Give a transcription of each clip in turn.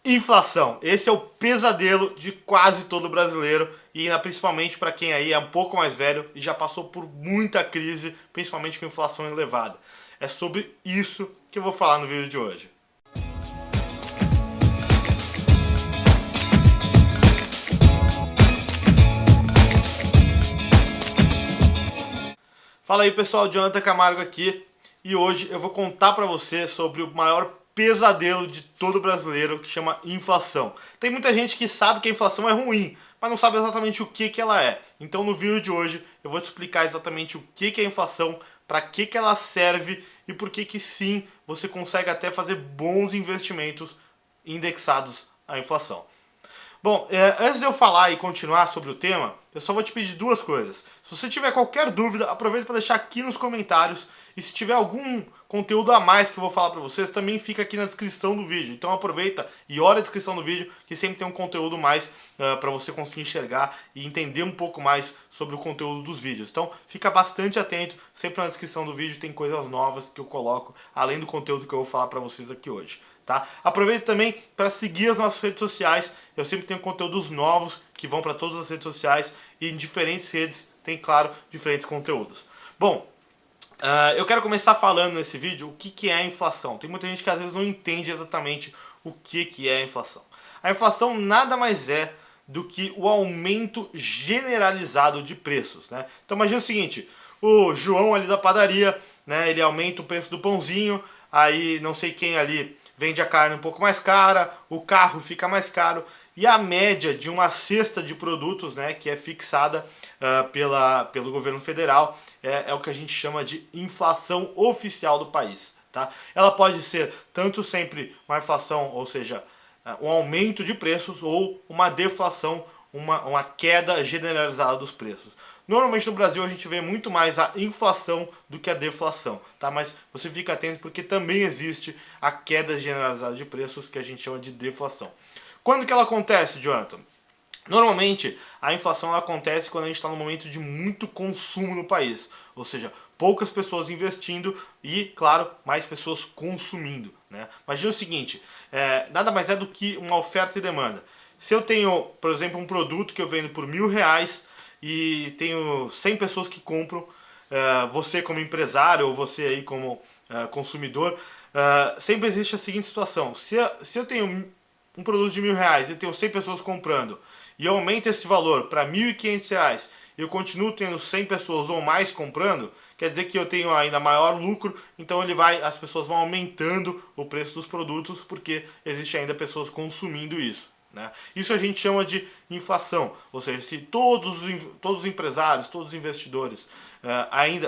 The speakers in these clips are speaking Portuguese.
Inflação, esse é o pesadelo de quase todo brasileiro e principalmente para quem aí é um pouco mais velho e já passou por muita crise, principalmente com inflação elevada. É sobre isso que eu vou falar no vídeo de hoje. Fala aí pessoal, Jonathan Camargo aqui e hoje eu vou contar para você sobre o maior pesadelo de todo brasileiro que chama inflação. Tem muita gente que sabe que a inflação é ruim, mas não sabe exatamente o que ela é. Então no vídeo de hoje eu vou te explicar exatamente o que é a inflação, para que ela serve e por que sim você consegue até fazer bons investimentos indexados à inflação. Bom, antes de eu falar e continuar sobre o tema, eu só vou te pedir duas coisas. Se você tiver qualquer dúvida, aproveita para deixar aqui nos comentários. E se tiver algum conteúdo a mais que eu vou falar para vocês, também fica aqui na descrição do vídeo. Então aproveita e olha a descrição do vídeo, que sempre tem um conteúdo mais para você conseguir enxergar e entender um pouco mais sobre o conteúdo dos vídeos. Então fica bastante atento, sempre na descrição do vídeo tem coisas novas que eu coloco, além do conteúdo que eu vou falar para vocês aqui hoje. Tá? Aproveita também para seguir as nossas redes sociais. Eu sempre tenho conteúdos novos que vão para todas as redes sociais e em diferentes redes tem, claro, diferentes conteúdos. Bom, eu quero começar falando nesse vídeo o que é a inflação. Tem muita gente que às vezes não entende exatamente o que é a inflação. A inflação nada mais é do que o aumento generalizado de preços, né? Então imagina o seguinte, o João ali da padaria, né, ele aumenta o preço do pãozinho, aí não sei quem ali vende a carne um pouco mais cara, o carro fica mais caro e a média de uma cesta de produtos, né, que é fixada pelo governo federal é o que a gente chama de inflação oficial do país. Tá? Ela pode ser tanto sempre uma inflação, ou seja, um aumento de preços ou uma deflação, uma queda generalizada dos preços. Normalmente no Brasil a gente vê muito mais a inflação do que a deflação, tá? Mas você fica atento porque também existe a queda generalizada de preços que a gente chama de deflação. Quando que ela acontece, Jonathan? Normalmente a inflação ela acontece quando a gente está num momento de muito consumo no país, ou seja, poucas pessoas investindo e, claro, mais pessoas consumindo. Né? Imagina o seguinte, nada mais é do que uma oferta e demanda. Se eu tenho, por exemplo, um produto que eu vendo por R$1.000 e tenho 100 pessoas que compram, você como empresário ou você aí como consumidor, sempre existe a seguinte situação. Se eu tenho um produto de R$1.000 e tenho 100 pessoas comprando e eu aumento esse valor para R$1.500 e eu continuo tendo 100 pessoas ou mais comprando, quer dizer que eu tenho ainda maior lucro, então as pessoas vão aumentando o preço dos produtos porque existe ainda pessoas consumindo isso. Né? Isso a gente chama de inflação, ou seja, se todos os empresários, todos os investidores,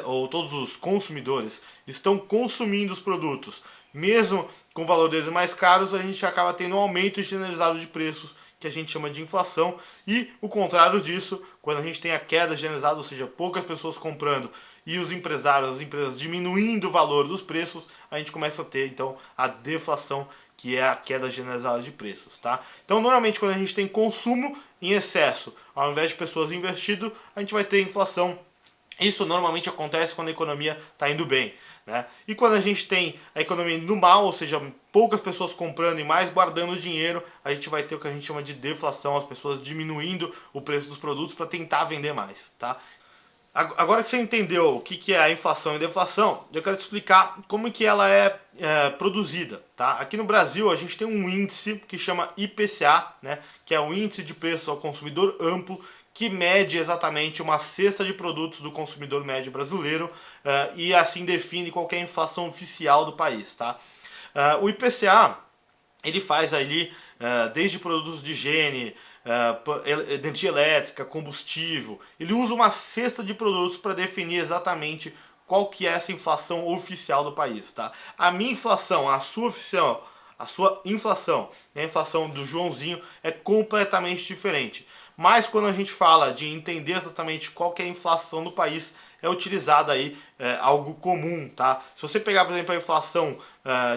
ou todos os consumidores estão consumindo os produtos, mesmo com o valor deles mais caros, a gente acaba tendo um aumento generalizado de preços, que a gente chama de inflação, e o contrário disso, quando a gente tem a queda generalizada, ou seja, poucas pessoas comprando e os empresários, as empresas diminuindo o valor dos preços, a gente começa a ter então a deflação, que é a queda generalizada de preços, tá? Então, normalmente quando a gente tem consumo em excesso, ao invés de pessoas investindo, a gente vai ter inflação. Isso normalmente acontece quando a economia está indo bem. Né? E quando a gente tem a economia indo mal, ou seja, poucas pessoas comprando e mais guardando dinheiro, a gente vai ter o que a gente chama de deflação, as pessoas diminuindo o preço dos produtos para tentar vender mais. Tá? Agora que você entendeu o que é a inflação e deflação, eu quero te explicar como que ela é produzida. Tá? Aqui no Brasil a gente tem um índice que chama IPCA, né? Que é o Índice de Preço ao Consumidor Amplo, que mede exatamente uma cesta de produtos do consumidor médio brasileiro e assim define qual é a inflação oficial do país. Tá? O IPCA ele faz ali desde produtos de higiene, energia elétrica, combustível, ele usa uma cesta de produtos para definir exatamente qual que é essa inflação oficial do país. Tá? A minha inflação, a sua oficial, a sua inflação e a inflação do Joãozinho é completamente diferente. Mas quando a gente fala de entender exatamente qual que é a inflação do país, é utilizado aí algo comum, tá? Se você pegar, por exemplo, a inflação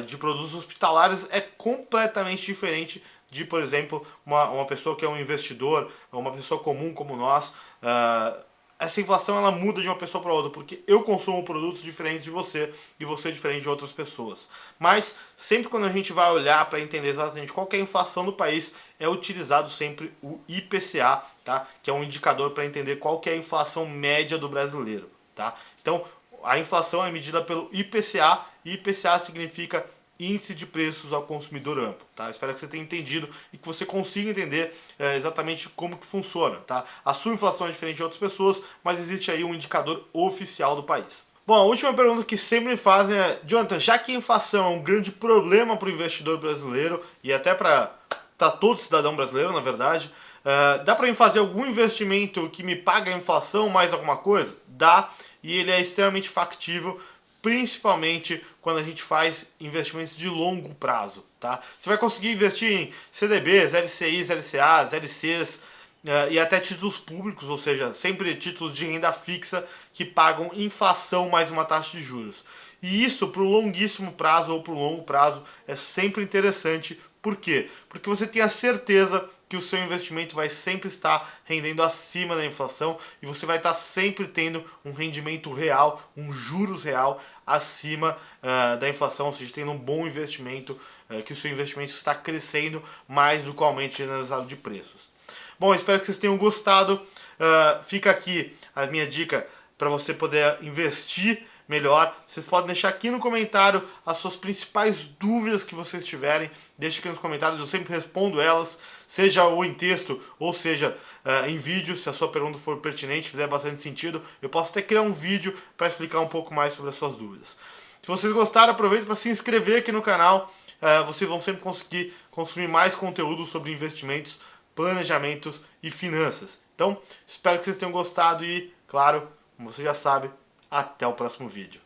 de produtos hospitalares, é completamente diferente de, por exemplo, uma pessoa que é um investidor, uma pessoa comum como nós. essa inflação ela muda de uma pessoa para outra, porque eu consumo produtos diferentes de você e você é diferente de outras pessoas. Mas sempre quando a gente vai olhar para entender exatamente qual que é a inflação do país, é utilizado sempre o IPCA, tá? Que é um indicador para entender qual que é a inflação média do brasileiro, tá? Então, a inflação é medida pelo IPCA, e IPCA significa Índice de Preços ao Consumidor Amplo, tá? Espero que você tenha entendido e que você consiga entender exatamente como que funciona, tá? A sua inflação é diferente de outras pessoas, mas existe aí um indicador oficial do país. Bom, a última pergunta que sempre me fazem é: Jonathan, já que a inflação é um grande problema para o investidor brasileiro e até para todo cidadão brasileiro, na verdade, dá para mim fazer algum investimento que me paga a inflação mais alguma coisa? Dá, e ele é extremamente factível, principalmente quando a gente faz investimentos de longo prazo, tá? Você vai conseguir investir em CDBs, LCIs, LCAs, LCs e até títulos públicos, ou seja, sempre títulos de renda fixa que pagam inflação mais uma taxa de juros. E isso para o longuíssimo prazo ou para o longo prazo é sempre interessante. Por quê? Porque você tem a certeza que o seu investimento vai sempre estar rendendo acima da inflação e você vai estar sempre tendo um rendimento real, um juros real acima da inflação, ou seja, tendo um bom investimento, que o seu investimento está crescendo mais do que o aumento generalizado de preços. Bom, espero que vocês tenham gostado. Fica aqui a minha dica para você poder investir melhor. Vocês podem deixar aqui no comentário as suas principais dúvidas que vocês tiverem. Deixe aqui nos comentários, eu sempre respondo elas, seja ou em texto ou seja em vídeo. Se a sua pergunta for pertinente, fizer bastante sentido, eu posso até criar um vídeo para explicar um pouco mais sobre as suas dúvidas. Se vocês gostaram, aproveite para se inscrever aqui no canal. Vocês vão sempre conseguir consumir mais conteúdo sobre investimentos, planejamentos e finanças. Então, espero que vocês tenham gostado e, claro, como você já sabe, até o próximo vídeo.